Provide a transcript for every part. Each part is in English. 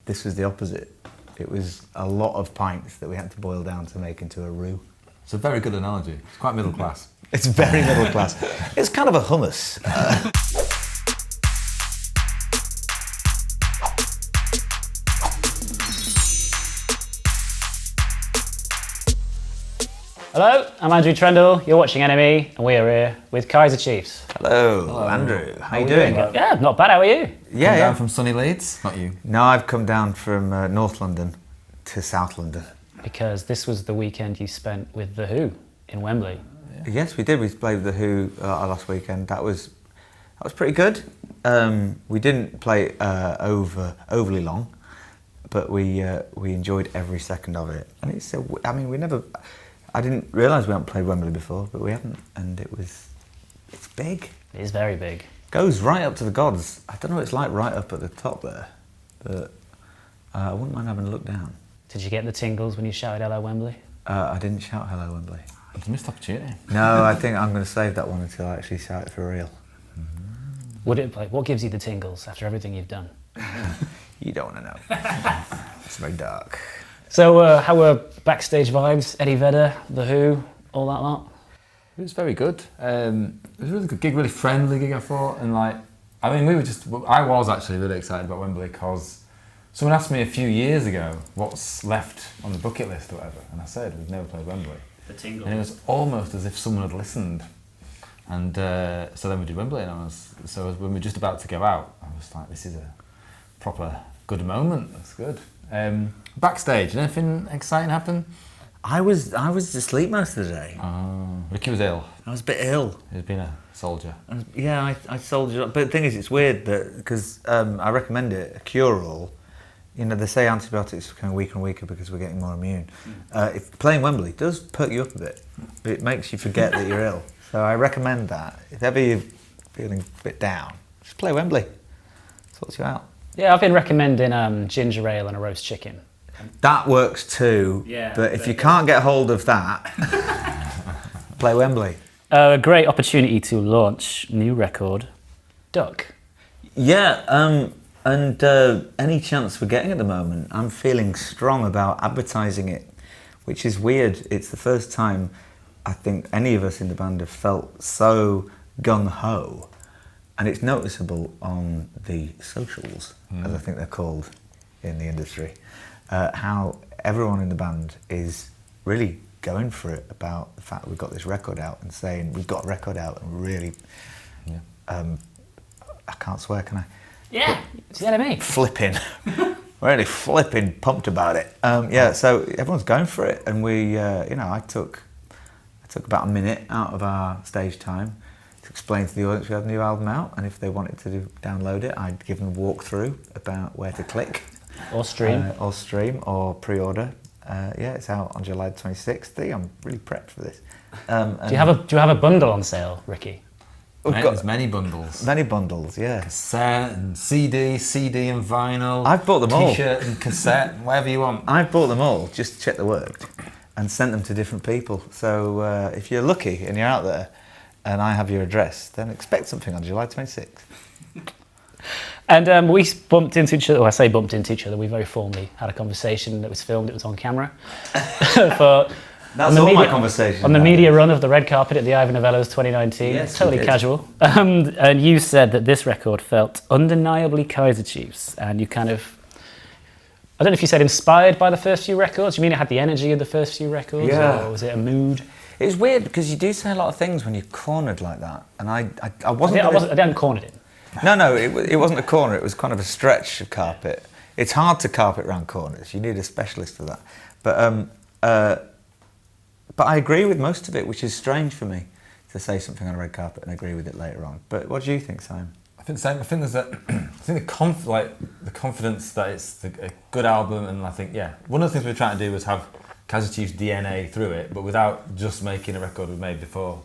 this was the opposite. It was a lot of pints that we had to boil down to make into a roux. It's a very good analogy. It's quite middle class. It's very middle class. It's kind of a hummus. Hello, I'm Andrew Trendle, you're watching NME, and we are here with Kaiser Chiefs. Hello, Andrew. How you doing? Yeah, not bad, how are you? Yeah, Down from sunny Leeds, not you. No, I've come down from North London to South London. Because this was the weekend you spent with The Who in Wembley. Yes, we did. We played The Who last weekend. That was pretty good. We didn't play overly long, but we enjoyed every second of it. And it's I didn't realise we hadn't played Wembley before, but we haven't, and it's big. It is very big. Goes right up to the gods. I don't know what it's like right up at the top there, but I wouldn't mind having a look down. Did you get the tingles when you shouted hello Wembley? I didn't shout hello Wembley. It's a missed opportunity. No, I think I'm going to save that one until I actually shout it for real. What gives you the tingles after everything you've done? You don't want to know. It's very dark. So how were backstage vibes? Eddie Vedder, The Who, all that lot? It was very good. It was a really good gig, really friendly gig, I thought. And I was actually really excited about Wembley because someone asked me a few years ago what's left on the bucket list or whatever, and I said we've never played Wembley. The tingles. And it was almost as if someone had listened. And so then we did Wembley, and when we were just about to go out, I was like, this is a proper good moment. That's good. Backstage, did anything exciting happen? I was asleep most of the day. Oh, Ricky was ill. I was a bit ill. He's been a soldier. Yeah, I soldiered up. But the thing is, it's weird that because I recommend it, a cure-all. You know, they say antibiotics are becoming weaker and weaker because we're getting more immune. If playing Wembley does perk you up a bit. It makes you forget that you're ill. So I recommend that. If ever you're feeling a bit down, just play Wembley. Sorts you out. Yeah, I've been recommending ginger ale and a roast chicken. That works too. Yeah, but if you can't get hold of that, play Wembley. A great opportunity to launch new record, Duck. Yeah, and any chance we're getting at the moment, I'm feeling strong about advertising it, which is weird. It's the first time I think any of us in the band have felt so gung-ho, and it's noticeable on the socials, as I think they're called in the industry, how everyone in the band is really going for it about the fact that we've got this record out and saying we've got a record out and really, I can't swear, can I? Yeah, it's the NME. Flipping, really flipping pumped about it. So everyone's going for it, and we, I took about a minute out of our stage time to explain to the audience we had a new album out, and if they wanted to download it, I'd give them a walkthrough about where to click. Or stream. Or pre-order. It's out on July 26th. I'm really prepped for this. Do you have a bundle on sale, Ricky? There's many bundles. Many bundles, yeah. Cassette and CD and vinyl. I've bought them all. T-shirt and cassette, whatever you want. I've bought them all just to check they worked and sent them to different people. So if you're lucky and you're out there and I have your address, then expect something on July 26th. And we bumped into each other. Well, I say bumped into each other. We very formally had a conversation that was filmed. It was on camera. That's all my conversation. On the media run of the red carpet at the Ivor Novello's 2019. Yes, totally casual. And you said that this record felt undeniably Kaiser Chiefs. And you kind of, I don't know if you said inspired by the first few records. You mean it had the energy of the first few records? Yeah. Or was it a mood? It was weird because you do say a lot of things when you're cornered like that. And I hadn't cornered him. No, it wasn't a corner. It was kind of a stretch of carpet. It's hard to carpet around corners. You need a specialist for that. But I agree with most of it, which is strange for me to say something on a red carpet and agree with it later on. But what do you think, Simon? I think the same. I think there's the confidence that it's a good album, and I think one of the things we're trying to do was have Kaiser Chiefs DNA through it, but without just making a record we've made before.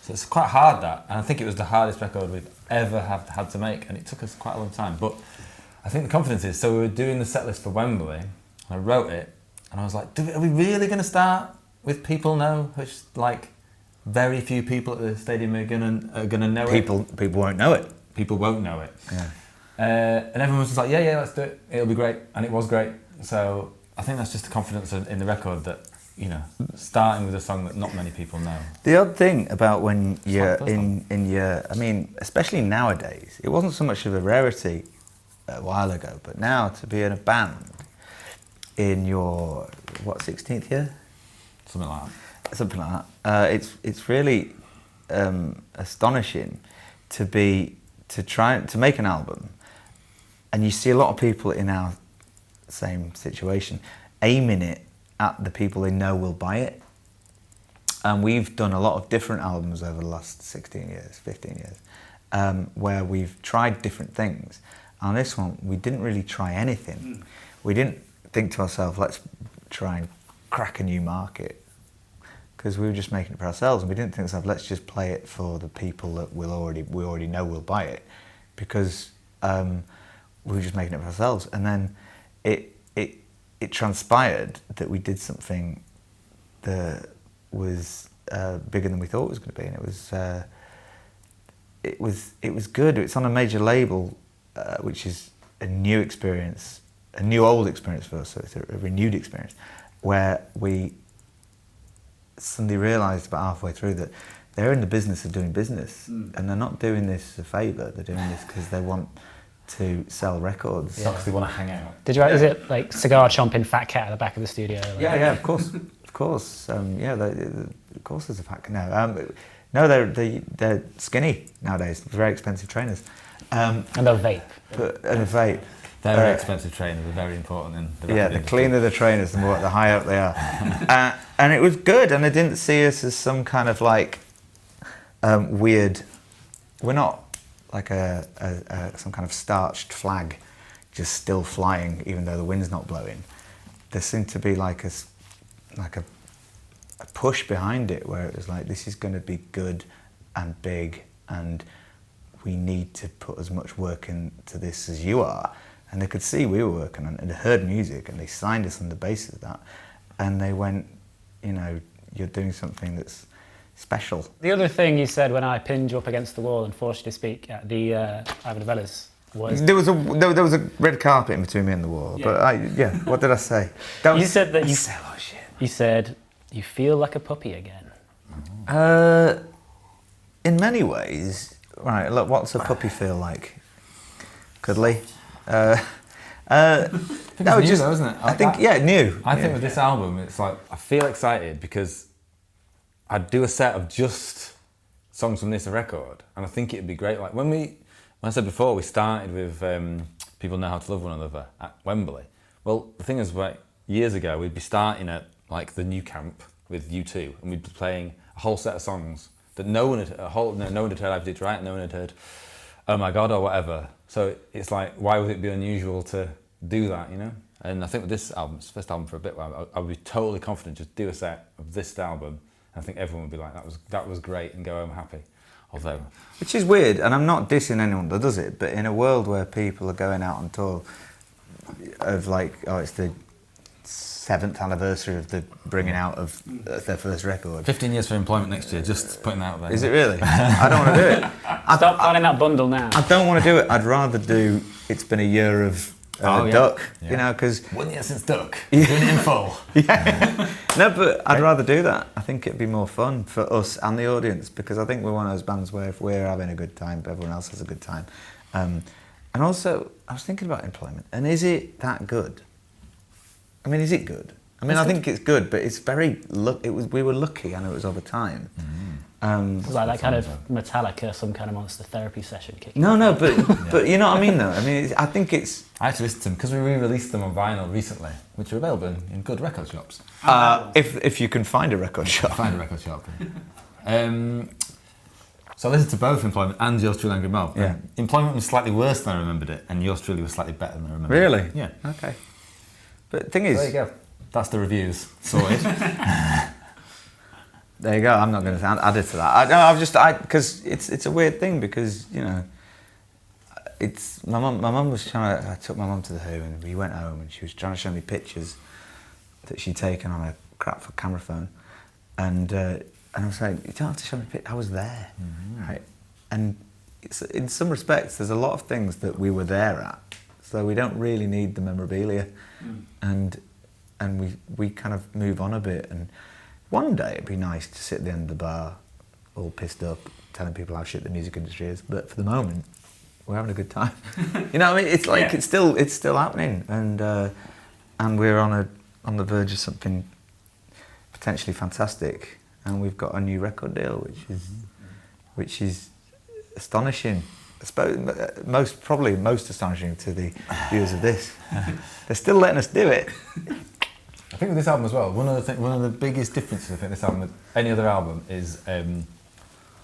So it's quite hard and I think it was the hardest record we've ever had to make, and it took us quite a long time. But I think the confidence is, so we were doing the set list for Wembley, and I wrote it, and I was like, are we really going to start with People Know, which very few people at the stadium are gonna know People won't know it. People won't know it. Yeah. And everyone was just like, yeah, let's do it. It'll be great, and it was great. So I think that's just the confidence in the record that, you know, starting with a song that not many people know. The odd thing about when you're in your, I mean, especially nowadays, it wasn't so much of a rarity a while ago, but now to be in a band in your, 16th year? Something like that. Something like that. It's really astonishing to try to make an album, and you see a lot of people in our same situation aiming it at the people they know will buy it. And we've done a lot of different albums over the last 15 years, where we've tried different things. On this one, we didn't really try anything. We didn't think to ourselves, let's try and crack a new market, because we were just making it for ourselves, and we didn't think to ourselves, let's just play it for the people that we already know will buy it, because we were just making it for ourselves. And then it transpired that we did something that was bigger than we thought it was going to be, and it was good. It's on a major label, which is a new experience, a new old experience for us. So it's a renewed experience, where we suddenly realised about halfway through that they're in the business of doing business, and they're not doing this as a favour. They're doing this because they want to sell records. Yeah. Because they want to hang out. Did you? Is it like cigar chomping fat cat at the back of the studio? Like? Yeah, of course, of course. Of course, there's a fat cat. No, they're skinny nowadays. Very expensive trainers. And they'll vape. And a vape. Very expensive trainers are very important in the record the industry. cleaner the trainers, the higher up they are. And it was good, and I didn't see us as some kind of like weird. We're not like some kind of starched flag, just still flying, even though the wind's not blowing. There seemed to be like a push behind it, where it was like, this is going to be good and big, and we need to put as much work into this as you are. And they could see we were working on it, and they heard music, and they signed us on the basis of that. And they went, you know, you're doing something that's special. The other thing you said when I pinned you up against the wall and forced you to speak at the Ivan Novellas was... There was a red carpet in between me and the wall, but what did I say? You said that you said you feel like a puppy again. In many ways, right, look, what's a puppy feel like? Cuddly? Though, isn't it? I think new. I think with this album, it's like, I feel excited because I'd do a set of just songs from this record, and I think it'd be great. Like when I said before, we started with People Know How to Love One Another at Wembley. Well, the thing is, like, years ago, we'd be starting at like the New Camp with U2, and we'd be playing a whole set of songs that no one had heard I've Did Right, no one had heard Oh My God or whatever. So it's like, why would it be unusual to do that, you know? And I think with this album, it's the first album for a bit, where I would be totally confident just do a set of this album, and I think everyone would be like, that was great, and go home happy. Although, which is weird, and I'm not dissing anyone that does it, but in a world where people are going out on tour of like, it's the 7th anniversary of the bringing out of their first record. 15 years for employment next year, just putting that out there. Is it really? I don't want to do it. Stop planning that bundle now. I don't want to do it. I'd rather do It's Been a Year of Duck, you know, because... 1 year since Duck, doing it in full. No, but I'd rather do that. I think it'd be more fun for us and the audience, because I think we're one of those bands where if we're having a good time, everyone else has a good time. And also, I was thinking about employment, and is it that good? I mean, is it good? I mean, I think it's good, but it's very... we were lucky, and it was over time. It's like that kind of Metallica, some kind of monster therapy session kick. No, but you know what I mean, though? I mean, I think it's... I actually listened to them, because we re-released them on vinyl recently, which are available in good record shops. If you can find a record shop. Find a record shop. So I listened to both Employment and Yours Truly Angry Mob. Yeah. Employment was slightly worse than I remembered it, and Yours Truly was slightly better than I remembered it. Really? Yeah. Okay. But the thing is... There you go. That's the reviews. Sorted. There you go. I'm not going to add it to that. Because it's a weird thing, because, you know, it's my mum was trying to... I took my mum to the Who, and we went home, and she was trying to show me pictures that she'd taken on a crap camera phone, and I was like, you don't have to show me pictures. I was there, right? And in some respects, there's a lot of things that we were there at, so we don't really need the memorabilia, and we kind of move on a bit. And one day it'd be nice to sit at the end of the bar, all pissed up, telling people how shit the music industry is. But for the moment, we're having a good time. You know what I mean? It's like it's still happening, and we're on the verge of something potentially fantastic. And we've got a new record deal, which is astonishing. I suppose probably most astonishing to the viewers of this. They're still letting us do it. I think with this album as well, one of the biggest differences I think this album with any other album is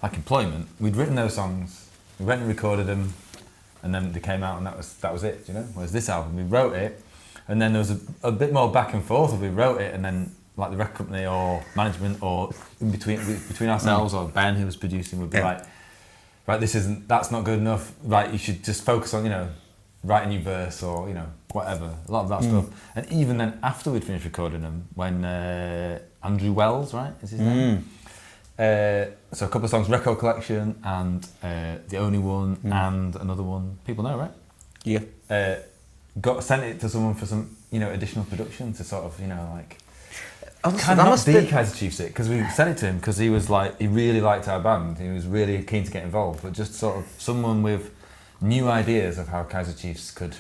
like Employment. We'd written those songs, we went and recorded them, and then they came out, and that was it. You know. Whereas this album, we wrote it, and then there was a bit more back and forth. We wrote it, and then like the record company or management or in between ourselves or Ben who was producing would be like, right, that's not good enough. Right, you should just focus on writing your verse or whatever. A lot of that stuff. And even then, after we'd finished recording them, when Andrew Wells, right, is his name. So a couple of songs, Record Collection and The Only One and another one. People know, right? Yeah. Sent it to someone for some additional production to sort of like. That must be be Kaiser Chiefs it because we sent it to him because he was like he really liked our band. He was really keen to get involved, but just sort of someone with new ideas of how Kaiser Chiefs could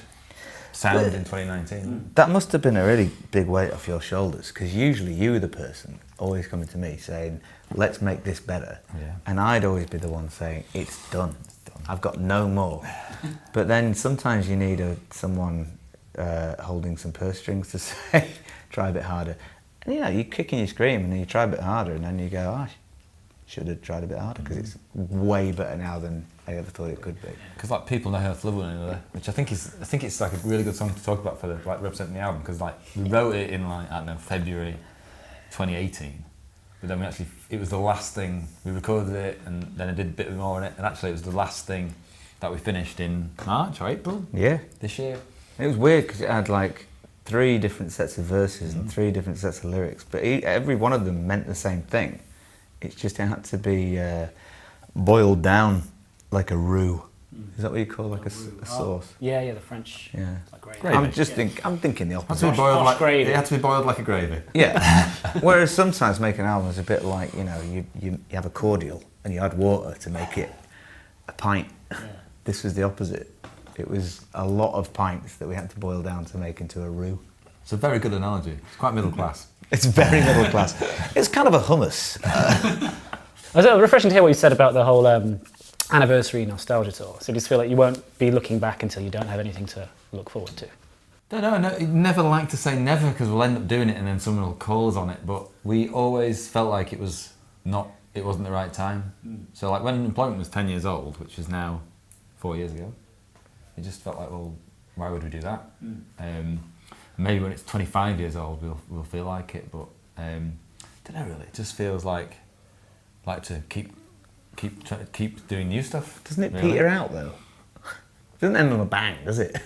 sound in 2019. That must have been a really big weight off your shoulders, because usually you were the person always coming to me saying, let's make this better. Yeah. And I'd always be the one saying, it's done. I've got no more. But then sometimes you need someone holding some purse strings to say, try a bit harder. And you kick and you scream and then you try a bit harder, and then you go, I should have tried a bit harder, because it's way better now than I ever thought it could be. Because like people know how to love one another, which I think it's like a really good song to talk about for representing the album, because like we wrote it in like I don't know February 2018, but then it was the last thing we recorded it, and then I did a bit more on it, and actually it was the last thing that we finished in March or April. Yeah. This year. It was weird because it had like 3 different sets of verses and 3 different sets of lyrics, but every one of them meant the same thing. It just had to be boiled down like a roux. Is that what you call like a sauce? Yeah, the French. Yeah. Like gravy. I'm thinking the It opposite. it had to be boiled like a gravy. Yeah. Whereas sometimes making an album is a bit like you have a cordial and you add water to make it a pint. Yeah. This was the opposite. It was a lot of pints that we had to boil down to make into a roux. It's a very good analogy. It's quite middle class. It's very middle class. It's kind of a hummus. It was refreshing to hear what you said about the whole anniversary nostalgia tour. So you just feel like you won't be looking back until you don't have anything to look forward to. No, never like to say never, because we'll end up doing it and then someone will call us on it. But we always felt like it wasn't the right time. So like when Employment was 10 years old, which is now 4 years ago, it just felt like, well, why would we do that? Maybe when it's 25 years old, we'll feel like it, but don't know really. It just feels like to keep doing new stuff. Doesn't it really. peter out though? Doesn't end on a bang, does it?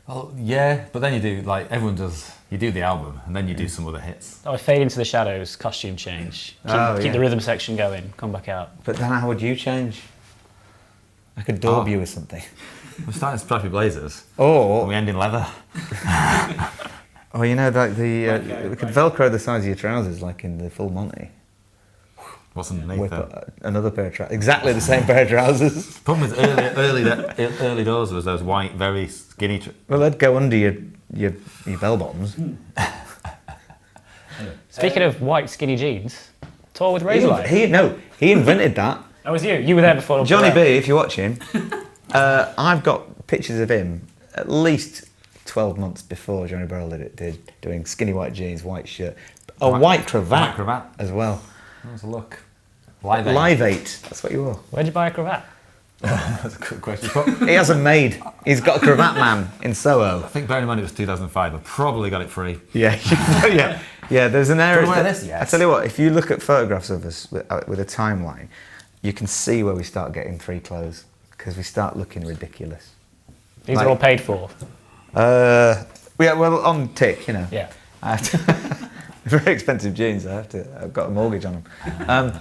Well, yeah, but then you do like everyone does. You do the album and then you do some other hits. Oh, Fade into the Shadows, costume change. Keep the rhythm section going, come back out. But then how would you change? I could daub you with something. We're starting stripy blazers. Or we end in leather. Or like we could Velcro the size of your trousers, like in the Full Monty. What's underneath Whip though? another pair of trousers, exactly the same pair of trousers. The problem with early doors was those white, very skinny. Well, they'd go under your bell bottoms. Speaking of white skinny jeans, tour with Razorlight. He invented that. That was you. You were there before. Johnny B, if you're watching, I've got pictures of him at least 12 months before Johnny Burrell did doing skinny white jeans, white shirt, white cravat as well. How's the look? Live 8, that's what you wore. Where'd you buy a cravat? That's a good question. He hasn't made. He's got a cravat man in Soho. I think bearing in mind it was 2005, I probably got it free. Yeah, yeah. There's an area. Wear this, yes. I tell you what, if you look at photographs of us with a timeline, you can see where we start getting free clothes, because we start looking ridiculous. These are all paid for. Yeah, well, on tick, Yeah. Very expensive jeans. I've got a mortgage on them.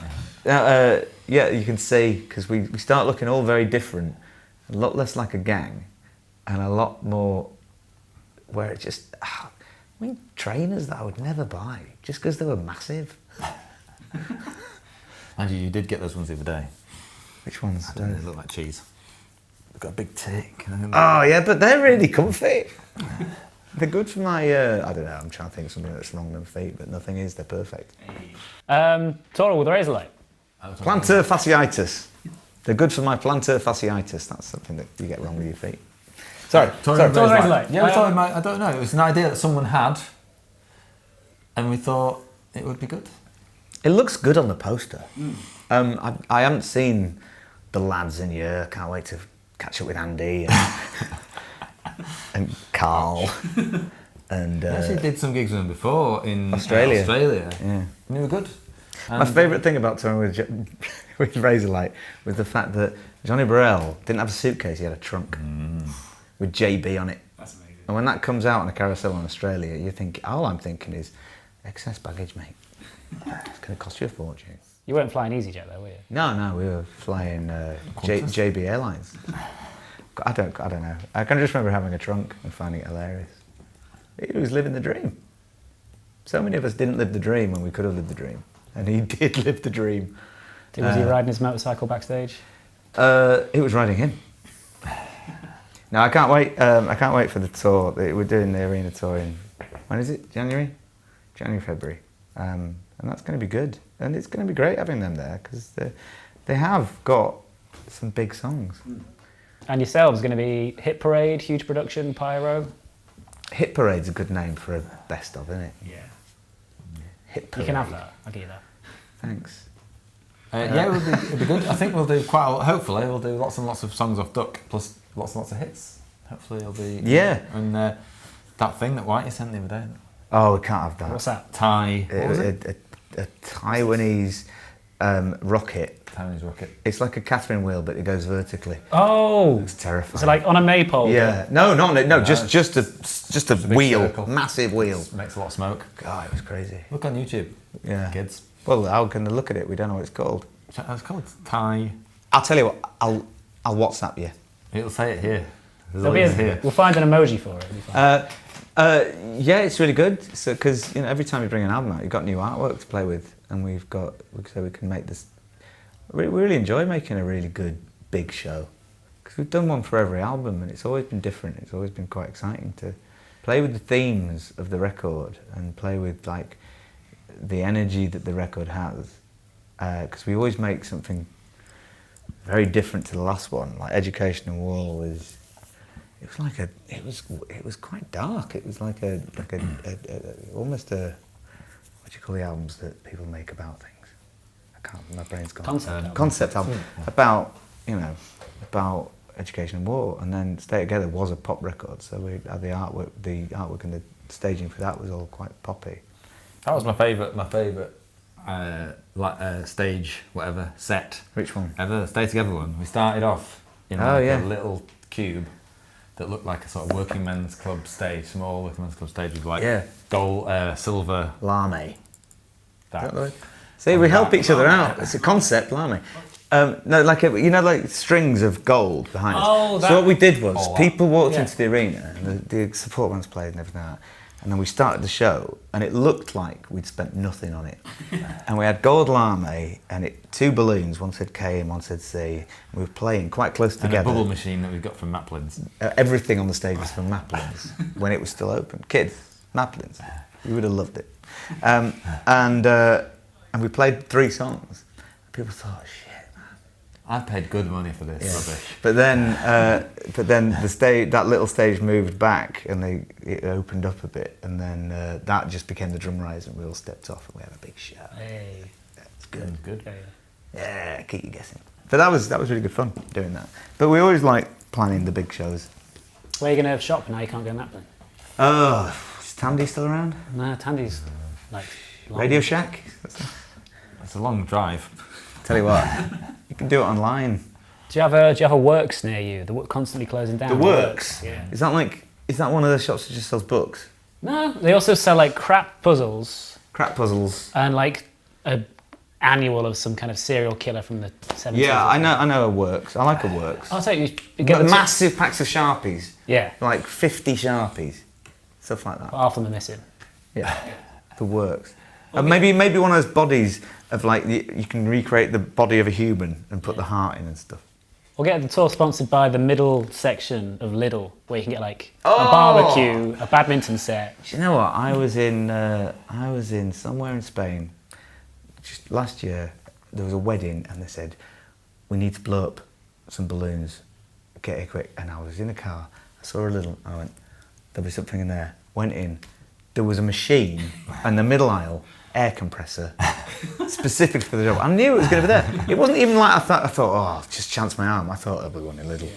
Yeah, you can see, because we start looking all very different, a lot less like a gang, and a lot more where it just, I mean, trainers that I would never buy, just because they were massive. And you did get those ones the other day. Which ones? They look like cheese. They've got a big tick. Oh yeah, but they're really comfy. They're good for my, I don't know, I'm trying to think of something that's wrong with my feet, but nothing is, they're perfect. Total with Razorlight. Plantar fasciitis. They're good for my plantar fasciitis. That's something that you get wrong with your feet. Sorry. Razorlight. Yeah, we thought I don't know. It was an idea that someone had, and we thought it would be good. It looks good on the poster. I haven't seen the lads in year. Can't wait to catch up with Andy and Carl. And We actually did some gigs with them before in Australia. Yeah. Yeah. And they were good. My favourite thing about touring with Razorlight was the fact that Johnny Burrell didn't have a suitcase, he had a trunk with JB on it. That's amazing. And when that comes out on a carousel in Australia, you think, all I'm thinking is, excess baggage, mate. It's going to cost you a fortune. You weren't flying EasyJet though, were you? No, we were flying JB Airlines. I don't know. I can just remember having a trunk and finding it hilarious. He was living the dream. So many of us didn't live the dream when we could have lived the dream. And he did live the dream. Was he riding his motorcycle backstage? It was riding him. No, I can't wait. I can't wait for the tour. We're doing the arena tour in, when is it? January, February. And that's going to be good. And it's going to be great having them there because they have got some big songs. And yourselves going to be Hit Parade, huge production, pyro? Hit Parade's a good name for a best of, isn't it? Yeah. Hit Parade. You can have that. I'll give you that. Thanks. Yeah, it'll be good. I think we'll do hopefully we'll do lots and lots of songs off Duck, plus lots and lots of hits. Hopefully it'll be... Yeah. And that thing that Whitey sent the other day. Oh, we can't have that. What's that? Thai... What was it? A Taiwanese rocket. Taiwanese rocket. It's like a Catherine wheel, but it goes vertically. Oh! It's terrifying. Is it like on a maypole? Yeah. No, just a wheel. Circle. Massive wheel. Makes a lot of smoke. God, it was crazy. Look on YouTube, Yeah. kids. Well, how can they look at it? We don't know what it's called. It's called Thai... I'll tell you what, I'll WhatsApp you. It'll say it here. There'll be we'll find an emoji for it. It'll be fine. Yeah, it's really good. So, because every time you bring an album out, you've got new artwork to play with, and we can make this. We really enjoy making a really good big show because we've done one for every album, and it's always been different. It's always been quite exciting to play with the themes of the record and play with like the energy that the record has. Because we always make something very different to the last one. Like Education and War was. It was quite dark. It was like almost a, what do you call the albums that people make about things? My brain's gone. Concept album. About Education and War, and then Stay Together was a pop record. So we had the artwork and the staging for that was all quite poppy. That was my favourite stage, whatever, set. Which one? Ever, Stay Together one. We started off in a little cube that looked like a sort of working men's club stage, small working men's club stage with like gold, silver. Lame. That. See, we help each other out. It's a concept, lame. No, like strings of gold behind us. So what we did was, people walked into the arena, and the support bands played and everything like that. And then we started the show, and it looked like we'd spent nothing on it. And we had gold lame, and two balloons, one said K and one said C. And we were playing quite close together. And a bubble machine that we got from Maplin's. Everything on the stage was from Maplin's when it was still open. Kids, Maplin's. You would have loved it. And we played 3 songs. People thought, shit. I paid good money for this rubbish. But then that little stage moved back and it opened up a bit, and then that just became the drum rise, and we all stepped off and we had a big show. Hey. It's good. Good. Yeah, keep you guessing. But that was really good fun doing that. But we always like planning the big shows. Where are you going to shop now you can't go Maplin? Oh, is Tandy still around? No, Tandy's like... Radio Shack? It's a long drive. Tell you what, you can do it online. Do you have a Works near you? The constantly closing down. The Works? Yeah. Is that one of the shops that just sells books? No, they also sell like crap puzzles. Crap puzzles. And like a annual of some kind of serial killer from the 70s. Yeah, I know it works. I like it works. I'll take you. But massive packs of Sharpies. Yeah. Like 50 Sharpies. Stuff like that. Half of them are missing. Yeah. The works. And maybe one of those bodies of like, you can recreate the body of a human and put the heart in and stuff. We'll get the tour sponsored by the middle section of Lidl, where you can get like a barbecue, a badminton set. Do you know what? I was in somewhere in Spain just last year. There was a wedding and they said, we need to blow up some balloons. Get here quick. And I was in a car. I saw a Lidl. I went, there'll be something in there. Went in. There was a machine in the middle aisle, air compressor, specifically for the job. I knew it was going to be there. It wasn't even like I thought, oh, I'll just chance my arm. I thought, oh, we want a Lidl.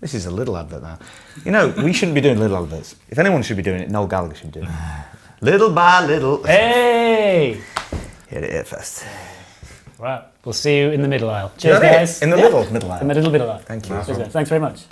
This is a Lidl advert now. You know, we shouldn't be doing Lidl adverts. If anyone should be doing it, Noel Gallagher should be doing it. Little by little. Hey! Hit it first. Right, we'll see you in the middle aisle. Cheers, guys. In the middle aisle. In the middle aisle. Thank you. Cheers, guys. Thanks very much.